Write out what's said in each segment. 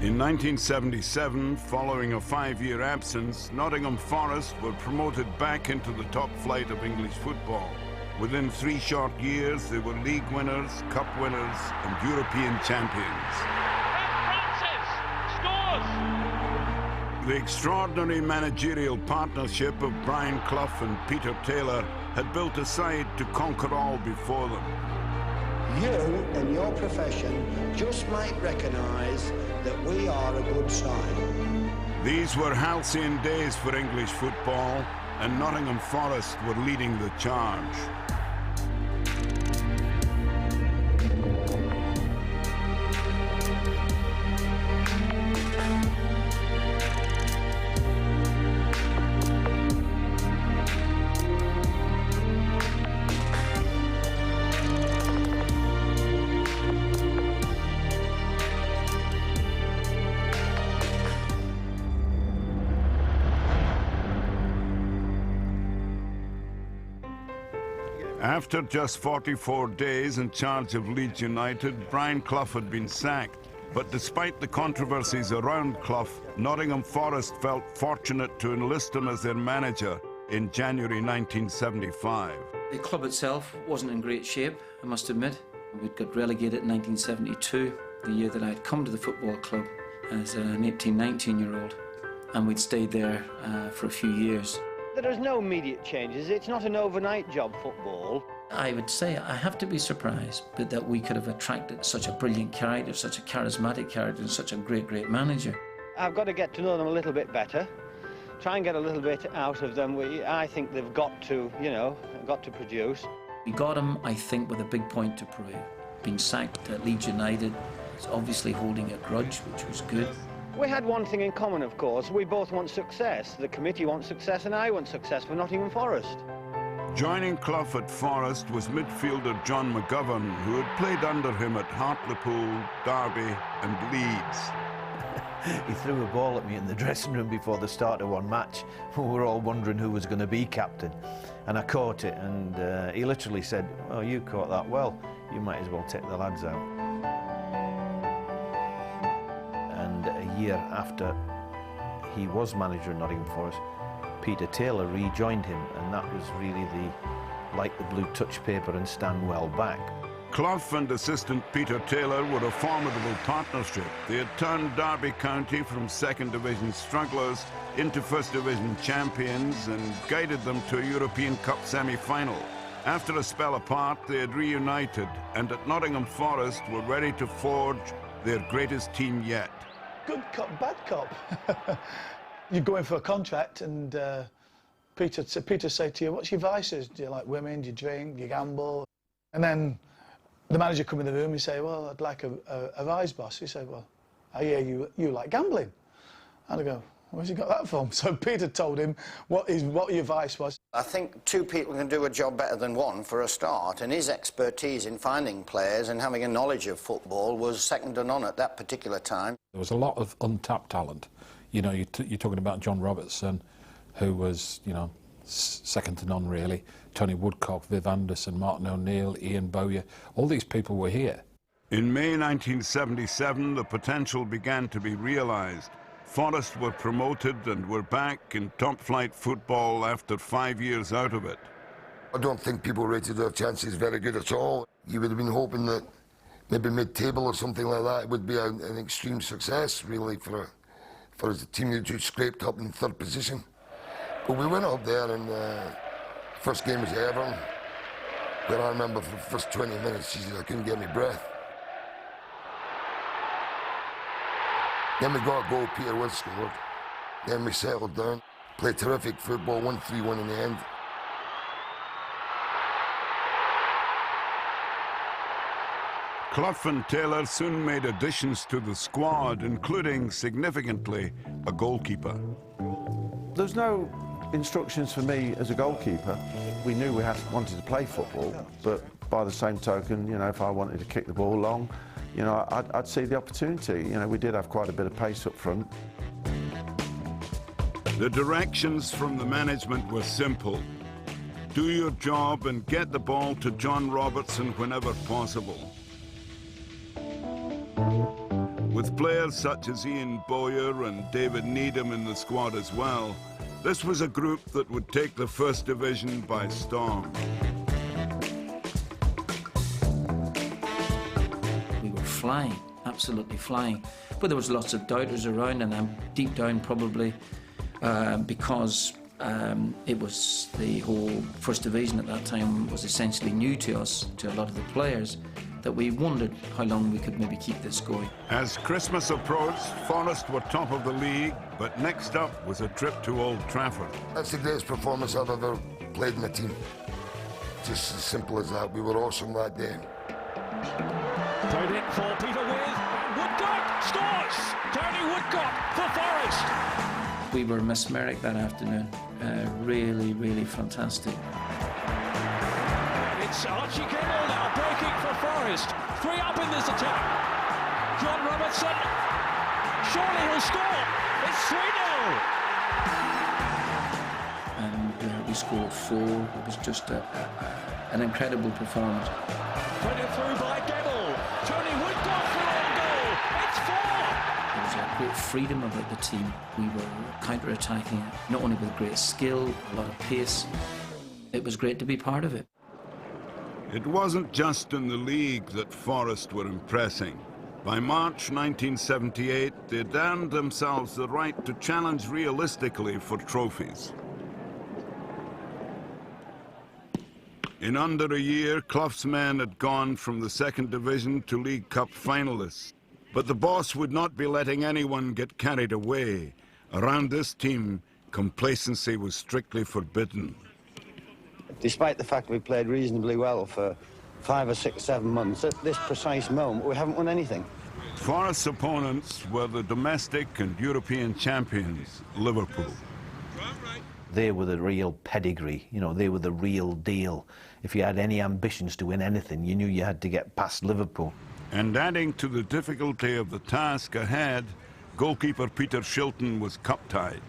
In 1977, following a 5-year absence, Nottingham Forest were promoted back into the top flight of English football. Within 3 short years, they were league winners, cup winners, and European champions. Francis scores! The extraordinary managerial partnership of Brian Clough and Peter Taylor had built a side to conquer all before them. You, in your profession, just might recognise that we are a good side. These were halcyon days for English football, and Nottingham Forest were leading the charge. After just 44 days in charge of Leeds United, Brian Clough had been sacked. But despite the controversies around Clough, Nottingham Forest felt fortunate to enlist him as their manager in January 1975. The club itself wasn't in great shape, I must admit. We'd got relegated in 1972, the year that I'd come to the football club as an 18, 19-year-old, and we'd stayed there for a few years. There's no immediate changes. It's not an overnight job, football. I would say I have to be surprised that we could have attracted such a brilliant character, such a charismatic character, and such a great manager. I've got to get to know them a little bit better, try and get a little bit out of them. I think they've got to, got to produce. We got him, I think, with a big point to prove. Being sacked at Leeds United, is obviously holding a grudge, which was good. We had one thing in common, of course. We both want success. The committee wants success, and I want success for Nottingham Forest. Joining Clough at Forest was midfielder John McGovern, who had played under him at Hartlepool, Derby and Leeds. He threw a ball at me in the dressing room before the start of one match. We were all wondering who was going to be captain. And I caught it, and he literally said, "Oh, you caught that well. You might as well take the lads out." And a year after he was manager of Nottingham Forest, Peter Taylor rejoined him, and that was really like the blue touch paper and stand well back. Clough and assistant Peter Taylor were a formidable partnership. They had turned Derby County from second division strugglers into first division champions and guided them to a European Cup semi-final. After a spell apart, they had reunited, and at Nottingham Forest were ready to forge their greatest team yet. Good cop, bad cop. You go in for a contract, and Peter say to you, "What's your vices? Do you like women? Do you drink? Do you gamble?" And then the manager come in the room. He say, "Well, I'd like a vice, boss." He said, "Well, I hear you like gambling." And I go, "Where's he got that from?" So Peter told him what your vice was. I think 2 people can do a job better than one for a start, and his expertise in finding players and having a knowledge of football was second to none at that particular time. There was a lot of untapped talent. You know, you're talking about John Robertson, who was, second to none really. Tony Woodcock, Viv Anderson, Martin O'Neill, Ian Bowyer, all these people were here. In May 1977, the potential began to be realised. Forest were promoted and were back in top-flight football after 5 years out of it. I don't think people rated their chances very good at all. You would have been hoping that maybe mid-table or something like that would be an extreme success, really, for a team that just scraped up in 3rd position. But we went up there, and first game was Everton, where I remember for the first 20 minutes, I couldn't get any breath. Then we got a goal, Peter Wood scored. Then we settled down, played terrific football, won 3-1 in the end. Clough and Taylor soon made additions to the squad, including, significantly, a goalkeeper. There's no instructions for me as a goalkeeper. We knew we wanted to play football, but by the same token, if I wanted to kick the ball long, I'd see the opportunity. We did have quite a bit of pace up front. The directions from the management were simple. Do your job and get the ball to John Robertson whenever possible. With players such as Ian Bowyer and David Needham in the squad as well, this was a group that would take the First Division by storm. We were flying, absolutely flying. But there was lots of doubters around, and I'm deep down probably because it was the whole First Division at that time was essentially new to us, to a lot of the players, that we wondered how long we could maybe keep this going. As Christmas approached, Forest were top of the league, but next up was a trip to Old Trafford. That's the greatest performance I've ever played in a team. Just as simple as that. We were awesome that day. Played in for Peter With, and Woodcock scores! Tony Woodcock for Forest. We were mesmeric that afternoon. Really, really fantastic. It's Archie Gable now breaking for Forest. 3 up in this attack. John Robertson. Surely he'll score. It's 3-0. And we scored 4. It was just an incredible performance. Put it through by Gable. Tony Woodcock for a goal. It's 4. There was a great freedom about the team. We were counter-attacking it, not only with great skill, a lot of pace. It was great to be part of it. It wasn't just in the league that Forest were impressing. By March 1978, they'd earned themselves the right to challenge realistically for trophies. In under a year, Clough's men had gone from the Second Division to League Cup finalists. But the boss would not be letting anyone get carried away. Around this team, complacency was strictly forbidden. Despite the fact we played reasonably well for 5 or 6, 7 months, at this precise moment, we haven't won anything. Forest's opponents were the domestic and European champions, Liverpool. They were the real pedigree, you know, they were the real deal. If you had any ambitions to win anything, you knew you had to get past Liverpool. And adding to the difficulty of the task ahead, goalkeeper Peter Shilton was cup-tied.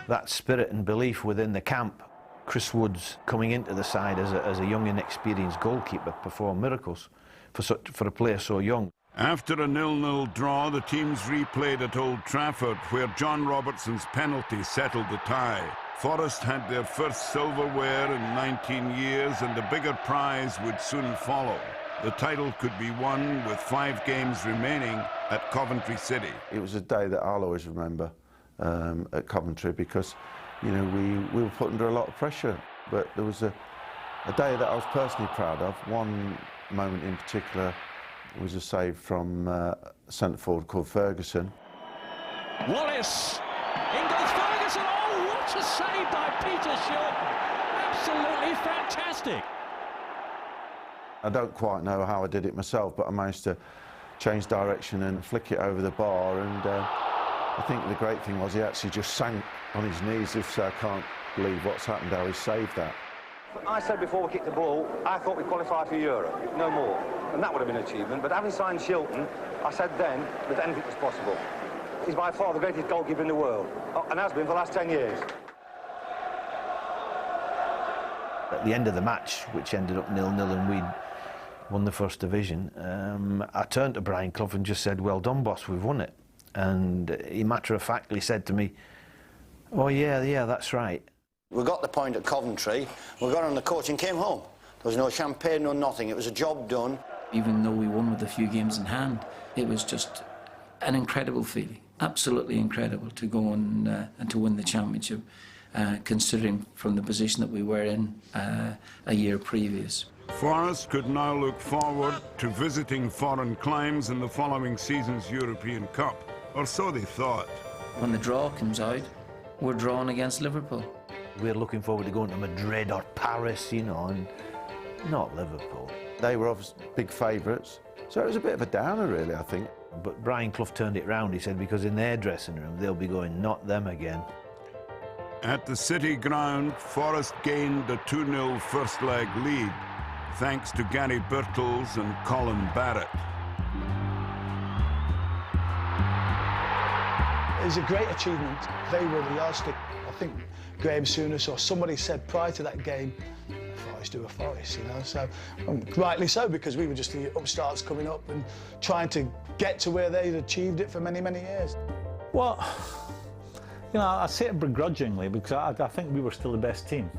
That spirit and belief within the camp, Chris Wood's coming into the side as a young, inexperienced goalkeeper performed miracles for a player so young. After a 0-0 draw, the teams replayed at Old Trafford, where John Robertson's penalty settled the tie. Forest had their first silverware in 19 years, and a bigger prize would soon follow. The title could be won with 5 games remaining at Coventry City. It was a day that I'll always remember at Coventry because, you know, we were put under a lot of pressure. But there was a day that I was personally proud of. One moment in particular was a save from centre forward called Ferguson. Wallace! In goes Ferguson! Oh, what a save by Peter Shilton! Absolutely fantastic! I don't quite know how I did it myself, but I managed to change direction and flick it over the bar, and I think the great thing was he actually just sank on his knees. If so, I can't believe what's happened, how he saved that. I said before we kicked the ball, I thought we'd qualify for Europe, no more, and that would have been an achievement, but having signed Shilton, I said then that anything was possible. He's by far the greatest goalkeeper in the world, and has been for the last 10 years. At the end of the match, which ended up 0-0 and we'd won the First Division, I turned to Brian Clough and just said, "Well done, boss, we've won it." And he matter-of-factly said to me, "Oh, yeah, that's right." We got the point at Coventry, we got on the coach and came home. There was no champagne, no nothing, it was a job done. Even though we won with a few games in hand, it was just an incredible feeling, absolutely incredible to go on and to win the championship, considering from the position that we were in a year previous. Forest could now look forward to visiting foreign climes in the following season's European Cup, or so they thought. When the draw comes out, we're drawn against Liverpool. We're looking forward to going to Madrid or Paris, you know, and not Liverpool. They were obviously big favourites, so it was a bit of a downer, really, I think. But Brian Clough turned it round. He said, because in their dressing room, they'll be going, "Not them again." At the City ground, Forest gained a 2-0 first leg lead, thanks to Gary Birtles and Colin Barrett. It was a great achievement. They were the yardstick. I think Graham Souness or somebody said prior to that game, Forest who were Forest, you know. So rightly so, because we were just the upstarts coming up and trying to get to where they'd achieved it for many, many years. Well, you know, I say it begrudgingly because I think we were still the best team,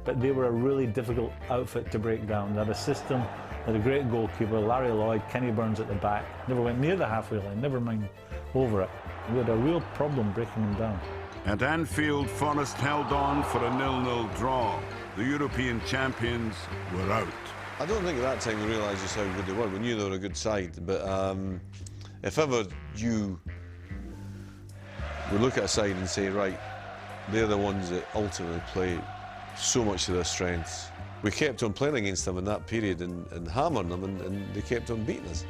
but they were a really difficult outfit to break down. They had a system, they had a great goalkeeper, Larry Lloyd, Kenny Burns at the back, never went near the halfway line, never mind over it. We had a real problem breaking them down. At Anfield, Forest held on for a 0-0 draw. The European champions were out. I don't think at that time we realised just how good they were. We knew they were a good side, but if ever you would look at a side and say, right, they're the ones that ultimately play so much to their strengths. We kept on playing against them in that period and hammering them, and they kept on beating us.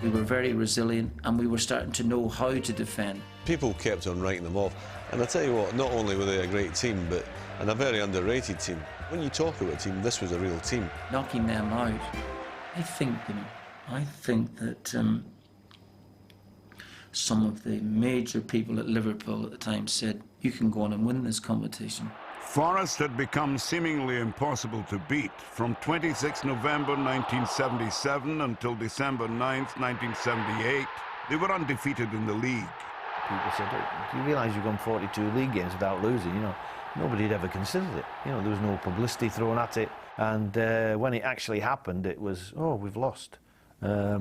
We were very resilient, and we were starting to know how to defend. People kept on writing them off, and I tell you what, not only were they a great team, but and a very underrated team. When you talk about a team, this was a real team. Knocking them out, I think that some of the major people at Liverpool at the time said, you can go on and win this competition. Forest had become seemingly impossible to beat from 26 November 1977 until December 9th, 1978. They were undefeated in the league. People said, do you realise you've won 42 league games without losing? You know, nobody had ever considered it. You know, there was no publicity thrown at it. And when it actually happened, it was, oh, we've lost. A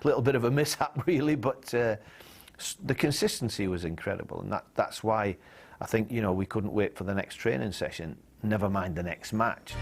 little bit of a mishap, really, but the consistency was incredible. And that's why I think, you know, we couldn't wait for the next training session, never mind the next match.